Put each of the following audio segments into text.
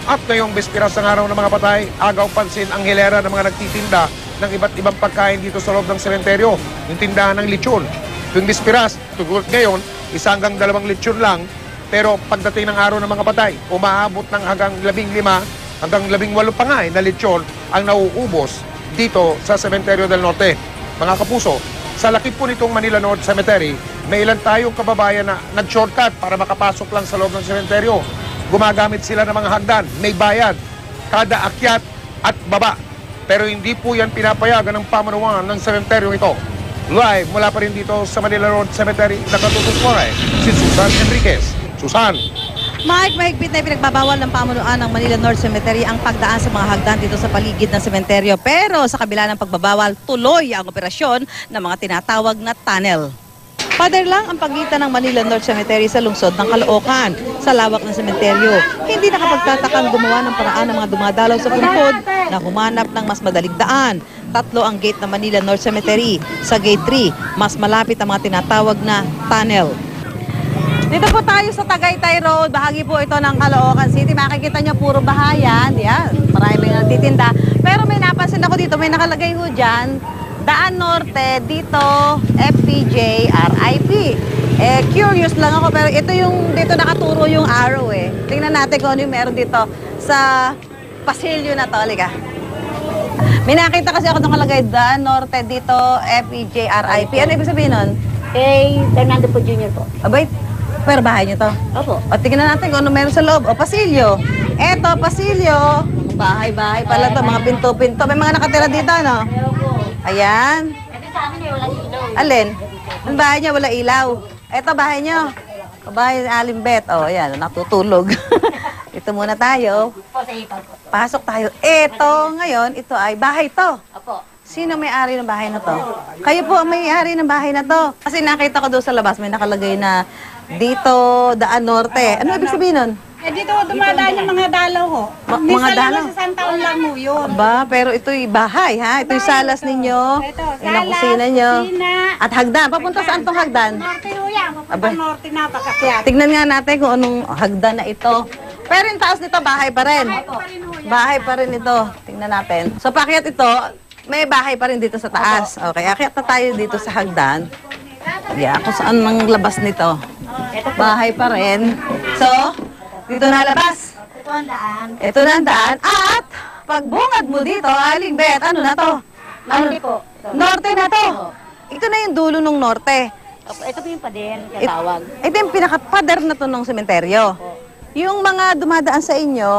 At ngayong bispiras ng araw ng mga patay, agaw pansin ang hilera ng mga nagtitinda ng iba't ibang pagkain dito sa loob ng sementeryo. Yung tindahan ng lechon. Tuwing bispiras, tulad ngayon, 1 hanggang 2 lechon lang. Pero pagdating ng araw ng mga patay, umaabot ng hanggang 15 hanggang 18 pa nga na lechon ang nauubos dito sa Sementeryo del Norte. Mga kapuso, sa laki po nitong Manila North Cemetery, may ilan tayong kababayan na nag-shortcut para makapasok lang sa loob ng sementeryo. Gumagamit sila ng mga hagdan, may bayad, kada akyat at baba. Pero hindi po yan pinapayagan ng pamanuan ng sementeryo ito. Live mula pa rin dito sa Manila Road Cemetery, nakatutukoy si Susan Enriquez. Susan! Mike, mahigpit na pinagbabawal ng pamunuan ng Manila North Cemetery ang pagdaan sa mga hagdan dito sa paligid ng sementeryo. Pero sa kabila ng pagbabawal, tuloy ang operasyon ng mga tinatawag na tunnel. Pader lang ang pagitan ng Manila North Cemetery sa lungsod ng Caloocan. Sa lawak ng sementeryo, hindi nakapagtatakang gumawa ng paraan ng mga dumadalaw sa puntod na humanap ng mas madaling daan. 3 ang gate ng Manila North Cemetery. Sa gate 3, mas malapit ang mga tinatawag na tunnel. Dito po tayo sa Tagaytay Road, bahagi po ito ng Caloocan City. Makikita nyo puro bahayan, yan, marami nga nagtitinda. Pero may napansin ako dito, may nakalagay ho dyan, Daan Norte, dito, FPJ, RIP. Curious lang ako, pero ito yung, dito nakaturo yung arrow eh. Tingnan natin kung ano yung meron dito sa pasilyo na to, liga. May nakita kasi ako nakalagay, Daan Norte, dito, FPJ, RIP. Ano ibig sabihin nun? Fernando po Jr. po. Abay, pero bahay nyo to? Opo. O, tingnan natin kung ano meron sa loob. O, pasilyo. Eto, pasilyo. Bahay-bahay pala to, mga pinto-pinto. May mga nakatira dito, ano? Ayan. Kasi sa amin wala ilaw. Alin? Ang bahay niya, wala ilaw. Eto, bahay nyo. O, bahay ni Alimbet. O, ayan, natutulog. Ito muna tayo. Po sa ipag po. Pasok tayo. Eto, ngayon, ito ay bahay to. Opo. Sino may-ari ng bahay na to? Kayo po ang may-ari ng bahay na to. Kasi nakita ko doon sa labas, may nakalagay na dito, Daan Norte. Ano ibig sabihin nun? Dito dumadaan yung mga dalaw ho. Mga dalaw? Sa Santaon lang mo yun. Aba, pero ito'y bahay, ha? Ito'y salas ninyo. Ito, Yan ang kusina nyo. kusina. At hagdan. Papunta saan tong hagdan? Norte ho yan. Aba. Papunta Norte na pagkakyat. Tignan nga natin kung anong hagdan na ito. Pero yung taas nito, bahay pa rin. Bahay pa rin ito. Tingnan natin. So, pakyat ito, may bahay pa rin dito sa taas. Okay, akyat na tayo dito sa hagdan. Yeah, kung saan ang labas nito. Bahay pa rin. So, dito na labas. Ito ang daan. Ito na ang daan. At, pagbungad mo dito, Aling Bet, ano na to? Norte po. Norte na to. Ito na yung dulo ng norte. Opo, ito po yung pader, katawag. Ito yung pinaka-pader na to ng sementeryo. Yung mga dumadaan sa inyo,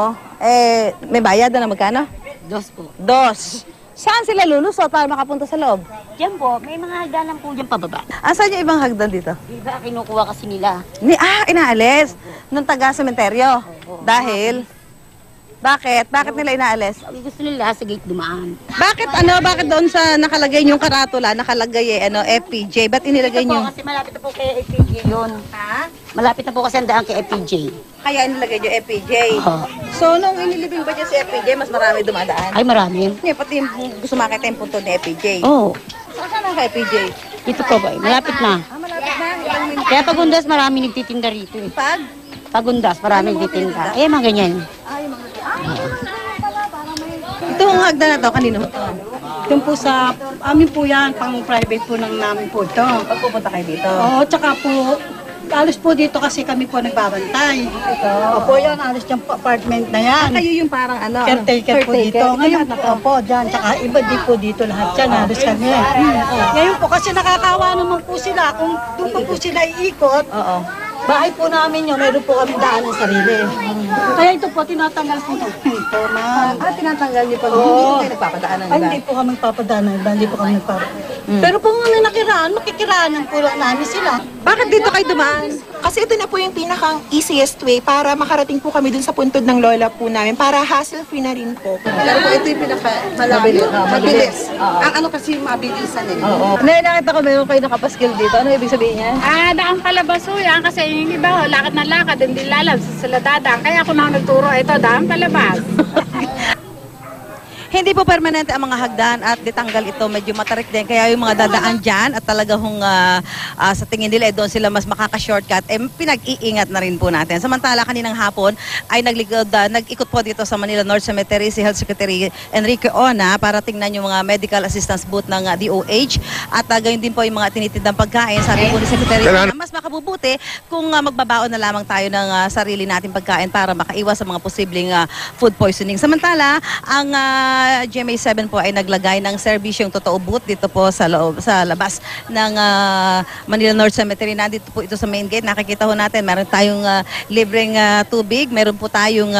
may bayad na magkano? 2 po. 2. Saan sila lulusot para makapunta sa loob? Diyan po, may mga hagdanan po dyan pababa. Asan yung ibang hagdan dito? Iba kinukuha kasi nila. Inaalis nung taga-sementeryo. Dahil? Bakit? Bakit nila inaalis? Gusto nila sa gate dumaan. Bakit doon sa nakalagay yung karatula, nakalagay FPJ? Ba't inilagay Ito po, nyo? kasi malapit na po kay FPJ yun. Ha? Malapit na po kasi ang daan kay FPJ. Kaya inilagay nyo FPJ. Oo. So, nung inilibing ba dyan si FPJ, mas marami dumadaan? Ay, marami. Pati yung gusto makita yung punto ni FPJ. Oo. Saan ang FPJ? Dito po ba? Malapit na. Malapit na. Ilang minuto. Kaya pagundas, marami nagtitinda rito eh. Pag? Pagundas, marami nagtitinda. Eh, mga ganyan. Ito ang hagdan na to, kanino? Doon po sa, amin po yan, pang private po ng namin po ito. Pag pupunta kayo dito. Oo, tsaka po, alis po dito kasi kami po nagbabantay. Opo, yan, alis yung apartment na yan. Kayo yung parang ano? Caretaker po dito. Ngayon po, dyan, tsaka iba din po dito lahat yan, halos kami. Ngayon po, kasi nakakawa naman po sila, kung doon po sila iikot, Oo. bahay po namin yun, meron po kami daan ng sarili. Kaya ito po, tinatanggal po ito. Ito, ma'am. Tinatanggal niyo pag Oo. hindi po kayo nagpapadaan ng Ay, iba. hindi po kami nagpapadaan ng iba, hindi po kami nagpapadaan. Pero kung ano nakiraan, makikiraanan po lang namin sila. Bakit dito kayo dumaan? Kasi ito na po yung pinakang easiest way para makarating po kami dun sa puntod ng lola po namin para hassle-free na rin po. Pero po ito yung mabilis. Ang ano kasi mabilisan eh. Oo. Nakita ko meron kayo nakapaskil dito. Ano ibig sabihin niya? Daan palabas ho yan kasi yung iba, lakad na lakad, hindi lalabas sila dadaan. Kaya ako na nagturo, ito, daan palabas. Hindi po permanente ang mga hagdan at ditanggal ito, medyo matarik din. Kaya yung mga dadaan dyan at talagang sa tingin nila doon sila mas makaka-shortcut, pinag-iingat na rin po natin. Samantala kaninang hapon ay nag-ikot po dito sa Manila North Cemetery si Health Secretary Enrique Ona para tingnan yung mga medical assistance booth ng DOH at gayon din po yung mga tinitindang pagkain. Sabi po ni Secretary Ona, mas makabubuti kung magbabaon na lamang tayo ng sarili nating pagkain para makaiwas sa mga posibleng food poisoning. Samantala, ang GMA7 po ay naglagay ng serbisyong totoo booth dito po sa labas ng Manila North Cemetery. Nandito po ito sa main gate. Nakikita ho natin, meron tayong libreng tubig, meron po tayong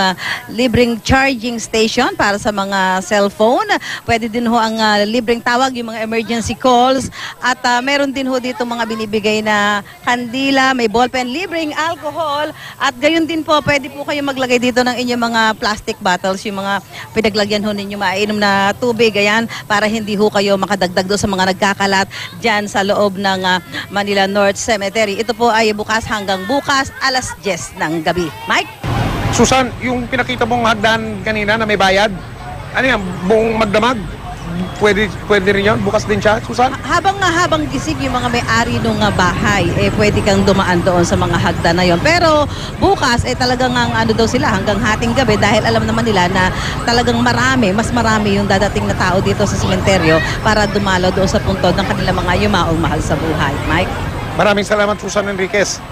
libreng charging station para sa mga cellphone. Pwede din ho ang libreng tawag, yung mga emergency calls. At meron din ho dito mga binibigay na kandila, may ballpen, libreng alcohol. At gayon din po, pwede po kayo maglagay dito ng inyong mga plastic bottles, yung mga pinaglagyan ho ninyo mainom na tubig, ayan, para hindi ho kayo makadagdag doon sa mga nagkakalat dyan sa loob ng Manila North Cemetery. Ito po ay bukas hanggang bukas, alas 10 ng gabi. Mike? Susan, yung pinakita mong hagdan kanina na may bayad, ano yan, buong magdamag? Pwede rin yan? Bukas din siya, Susan? Habang gising yung mga may-ari ng bahay, pwede kang dumaan doon sa mga hagdan na yon. Pero bukas, talagang ano daw sila hanggang hating gabi dahil alam naman nila na talagang mas marami yung dadating na tao dito sa sementeryo para dumalo doon sa puntod ng kanilang mga yumaong mahal sa buhay. Mike? Maraming salamat, Susan Enriquez.